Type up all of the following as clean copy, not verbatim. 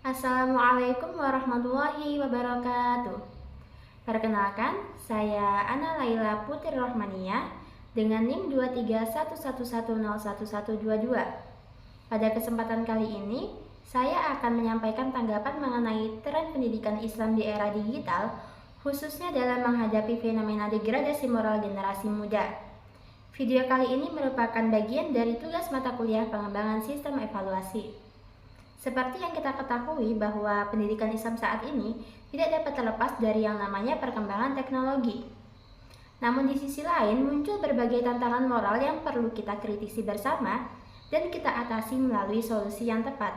Assalamualaikum warahmatullahi wabarakatuh. Perkenalkan, saya Ana Laila Putri Rohmania dengan NIM 23111011122. Pada kesempatan kali ini, saya akan menyampaikan tanggapan mengenai tren pendidikan Islam di era digital, khususnya dalam menghadapi fenomena degradasi moral generasi muda. Video kali ini merupakan bagian dari tugas mata kuliah pengembangan sistem evaluasi. Seperti yang kita ketahui bahwa pendidikan Islam saat ini tidak dapat terlepas dari yang namanya perkembangan teknologi. Namun di sisi lain muncul berbagai tantangan moral yang perlu kita kritisi bersama dan kita atasi melalui solusi yang tepat.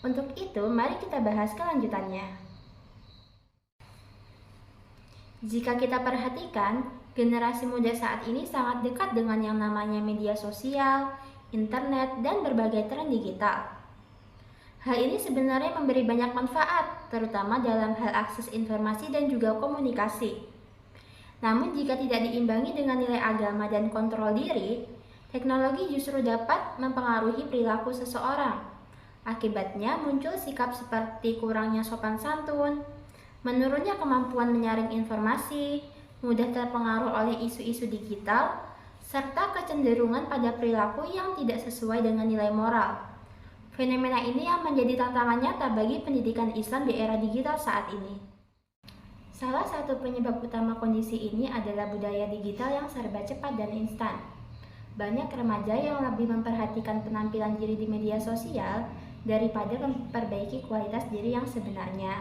Untuk itu, mari kita bahas kelanjutannya. Jika kita perhatikan, generasi muda saat ini sangat dekat dengan yang namanya media sosial, internet, dan berbagai tren digital. Hal ini sebenarnya memberi banyak manfaat, terutama dalam hal akses informasi dan juga komunikasi. Namun jika tidak diimbangi dengan nilai agama dan kontrol diri, teknologi justru dapat mempengaruhi perilaku seseorang. Akibatnya muncul sikap seperti kurangnya sopan santun, menurunnya kemampuan menyaring informasi, mudah terpengaruh oleh isu-isu digital, serta kecenderungan pada perilaku yang tidak sesuai dengan nilai moral. Fenomena ini yang menjadi tantangan nyata bagi pendidikan Islam di era digital saat ini. Salah satu penyebab utama kondisi ini adalah budaya digital yang serba cepat dan instan. Banyak remaja yang lebih memperhatikan penampilan diri di media sosial daripada memperbaiki kualitas diri yang sebenarnya.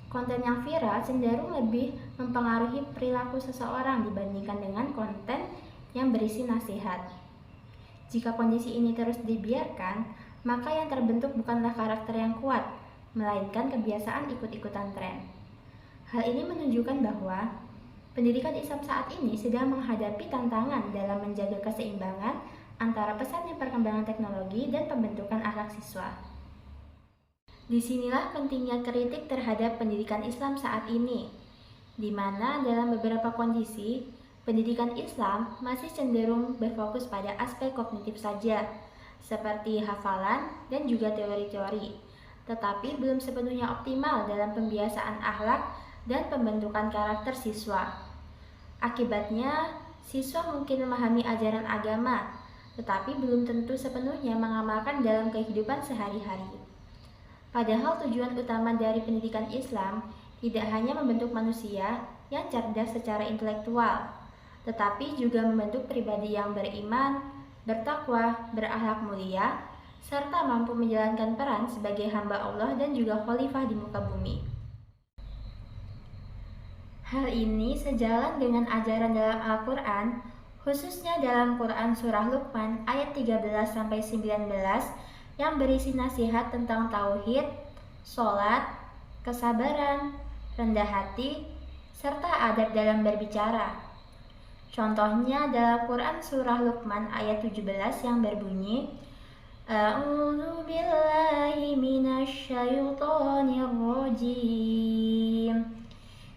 Konten yang viral cenderung lebih mempengaruhi perilaku seseorang dibandingkan dengan konten yang berisi nasihat. Jika kondisi ini terus dibiarkan, maka yang terbentuk bukanlah karakter yang kuat, melainkan kebiasaan ikut-ikutan tren. Hal ini menunjukkan bahwa pendidikan Islam saat ini sedang menghadapi tantangan dalam menjaga keseimbangan antara pesatnya perkembangan teknologi dan pembentukan akhlak siswa. Disinilah pentingnya kritik terhadap pendidikan Islam saat ini, di mana dalam beberapa kondisi, pendidikan Islam masih cenderung berfokus pada aspek kognitif saja, seperti hafalan dan juga teori-teori, tetapi belum sepenuhnya optimal dalam pembiasaan akhlak dan pembentukan karakter siswa. Akibatnya, siswa mungkin memahami ajaran agama, tetapi belum tentu sepenuhnya mengamalkan dalam kehidupan sehari-hari. Padahal tujuan utama dari pendidikan Islam tidak hanya membentuk manusia yang cerdas secara intelektual, tetapi juga membentuk pribadi yang beriman, bertakwa, berakhlak mulia, serta mampu menjalankan peran sebagai hamba Allah dan juga khalifah di muka bumi. Hal ini sejalan dengan ajaran dalam Al-Quran, khususnya dalam Quran Surah Luqman ayat 13-19 yang berisi nasihat tentang tauhid, sholat, kesabaran, rendah hati, serta adab dalam berbicara. Contohnya dalam Quran Surah Luqman ayat 17 yang berbunyi, A'udzu billahi minasyaitonir rajim.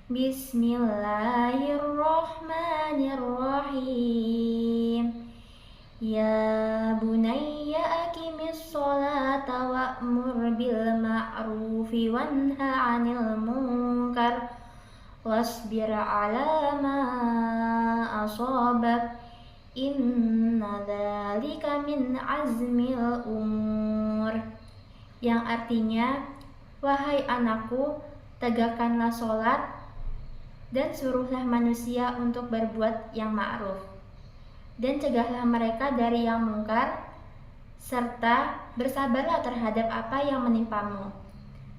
Bismillahirrahmanirrahim. Ya bunayya aqimis sholata wa'mur bil ma'rufi wanha 'anil munkar wasbir 'ala ma asabak inna dzalika min azmil umur, yang artinya, wahai anakku, tegakkanlah sholat dan suruhlah manusia untuk berbuat yang ma'ruf dan cegahlah mereka dari yang mungkar, serta bersabarlah terhadap apa yang menimpamu.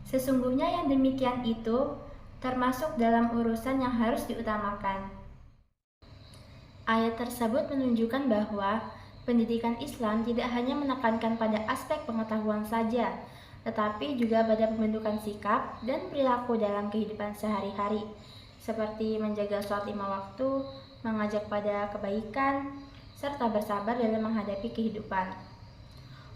Sesungguhnya yang demikian itu termasuk dalam urusan yang harus diutamakan. Ayat tersebut menunjukkan bahwa pendidikan Islam tidak hanya menekankan pada aspek pengetahuan saja, tetapi juga pada pembentukan sikap dan perilaku dalam kehidupan sehari-hari, seperti menjaga sholat 5 waktu, mengajak pada kebaikan, serta bersabar dalam menghadapi kehidupan.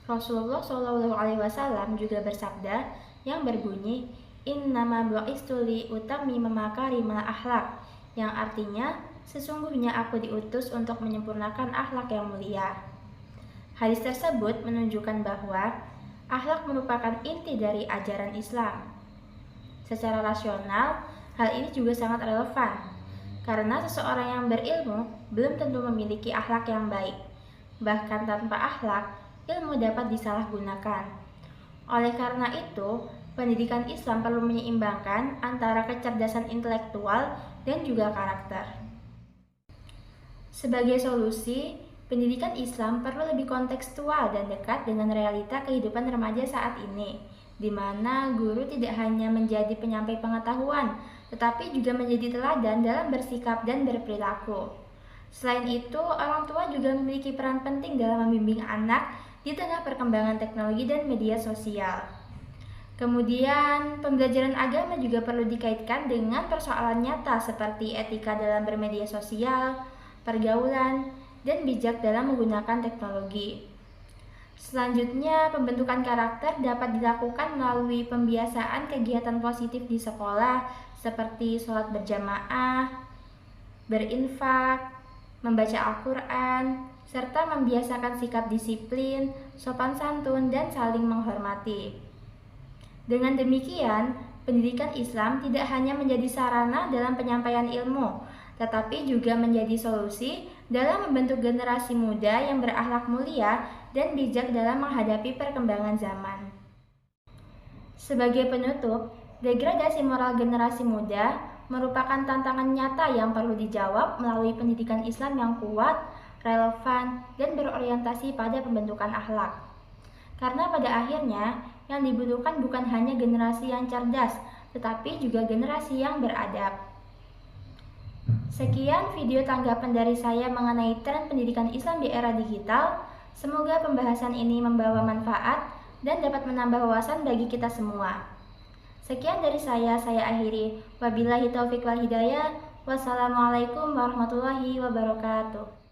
Rasulullah SAW juga bersabda yang berbunyi, Innama bu'istu li utammima makarimal akhlak, yang artinya, sesungguhnya aku diutus untuk menyempurnakan akhlak yang mulia. Hadis tersebut menunjukkan bahwa Akhlak merupakan inti dari ajaran Islam. Secara rasional, hal ini juga sangat relevan, karena seseorang yang berilmu belum tentu memiliki akhlak yang baik. Bahkan tanpa akhlak, ilmu dapat disalahgunakan. Oleh karena itu, pendidikan Islam perlu menyeimbangkan antara kecerdasan intelektual dan juga karakter. Sebagai solusi, pendidikan Islam perlu lebih kontekstual dan dekat dengan realita kehidupan remaja saat ini, di mana guru tidak hanya menjadi penyampai pengetahuan, tetapi juga menjadi teladan dalam bersikap dan berperilaku. Selain itu, orang tua juga memiliki peran penting dalam membimbing anak di tengah perkembangan teknologi dan media sosial. Kemudian, pembelajaran agama juga perlu dikaitkan dengan persoalan nyata seperti etika dalam bermedia sosial, pergaulan, dan bijak dalam menggunakan teknologi. Selanjutnya, pembentukan karakter dapat dilakukan melalui pembiasaan kegiatan positif di sekolah seperti sholat berjamaah, berinfak, membaca Al-Quran, serta membiasakan sikap disiplin, sopan santun, dan saling menghormati. Dengan demikian, pendidikan Islam tidak hanya menjadi sarana dalam penyampaian ilmu, tetapi juga menjadi solusi dalam membentuk generasi muda yang berakhlak mulia dan bijak dalam menghadapi perkembangan zaman. Sebagai penutup, degradasi moral generasi muda merupakan tantangan nyata yang perlu dijawab melalui pendidikan Islam yang kuat, relevan, dan berorientasi pada pembentukan akhlak. Karena pada akhirnya, yang dibutuhkan bukan hanya generasi yang cerdas, tetapi juga generasi yang beradab. Sekian video tanggapan dari saya mengenai tren pendidikan Islam di era digital. Semoga pembahasan ini membawa manfaat dan dapat menambah wawasan bagi kita semua. Sekian dari saya akhiri. Wabillahi taufiq wal hidayah. Wassalamualaikum warahmatullahi wabarakatuh.